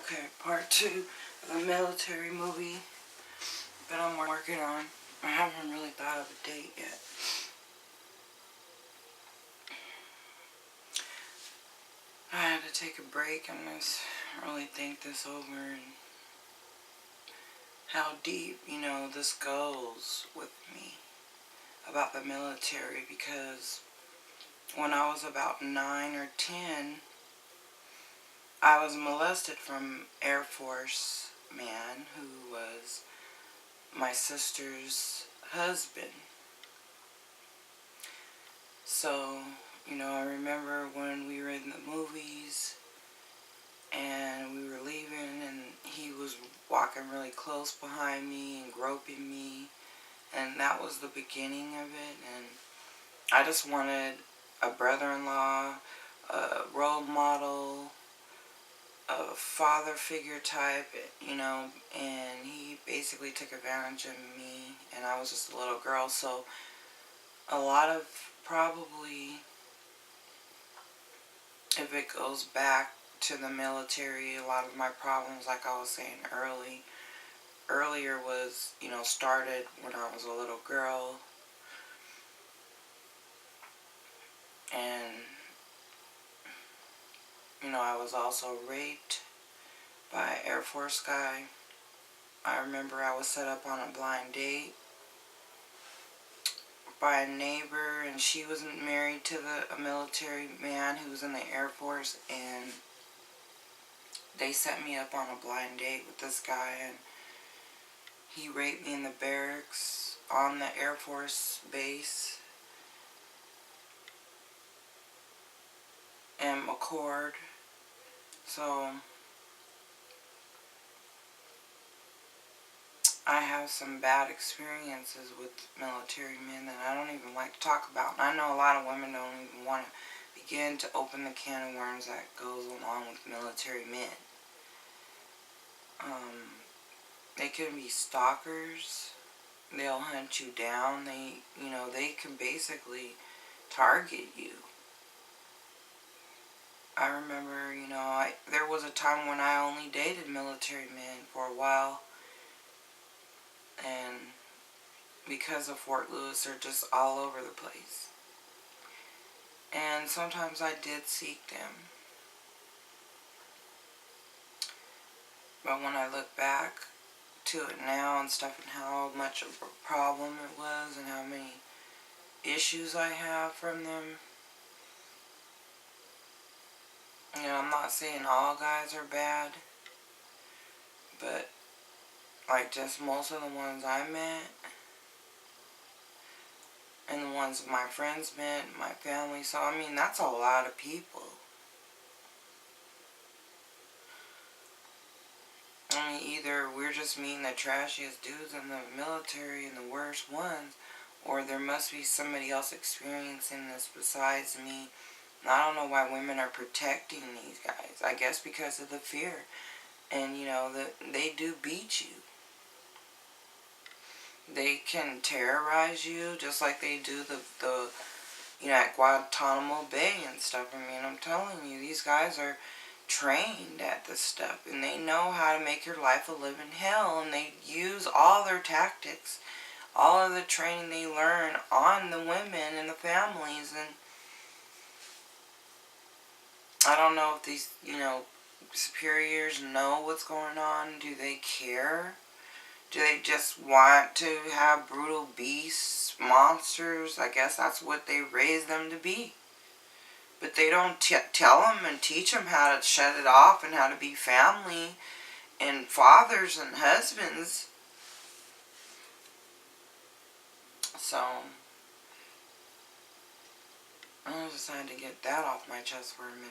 Okay, part 2 of the military movie that I'm working on. I haven't really thought of a date yet. I had to take a break and just really think this over and how deep, this goes with me about the military, because when I was about 9 or 10, I was molested from Air Force man who was my sister's husband. So, I remember when we were in the movies and we were leaving and he was walking really close behind me and groping me, and that was the beginning of it. And I just wanted a brother-in-law, a role model, a father figure type, and he basically took advantage of me, and I was just a little girl. So a lot of, probably, if it goes back to the military, a lot of my problems, like I was saying earlier, was, started when I was a little girl. And, I was also raped by an Air Force guy. I remember I was set up on a blind date by a neighbor, and she wasn't married to a military man who was in the Air Force, and they set me up on a blind date with this guy, and he raped me in the barracks on the Air Force base in McCord. So I have some bad experiences with military men that I don't even like to talk about. And I know a lot of women don't even want to begin to open the can of worms that goes along with military men. They can be stalkers. They'll hunt you down. They can basically target you. I remember, there was a time when I only dated military men for a while. And because of Fort Lewis, they're just all over the place. And sometimes I did seek them. But when I look back to it now and stuff, and how much of a problem it was and how many issues I have from them, I'm not saying all guys are bad, but like just most of the ones I met and the ones my friends met, my family. So that's a lot of people. Either we're just meeting the trashiest dudes in the military and the worst ones, or there must be somebody else experiencing this besides me. And I don't know why women are protecting these guys. I guess because of the fear. And, they do beat you. They can terrorize you just like they do at Guantanamo Bay and stuff. I'm telling you, these guys are trained at this stuff, and they know how to make your life a living hell, and they use all their tactics, all of the training they learn on the women and the families. And I don't know if these, superiors know what's going on. Do they care? Do they just want to have brutal beasts, monsters? I guess that's what they raise them to be. But they don't tell them and teach them how to shut it off and how to be family and fathers and husbands. So I decided to get that off my chest for a minute.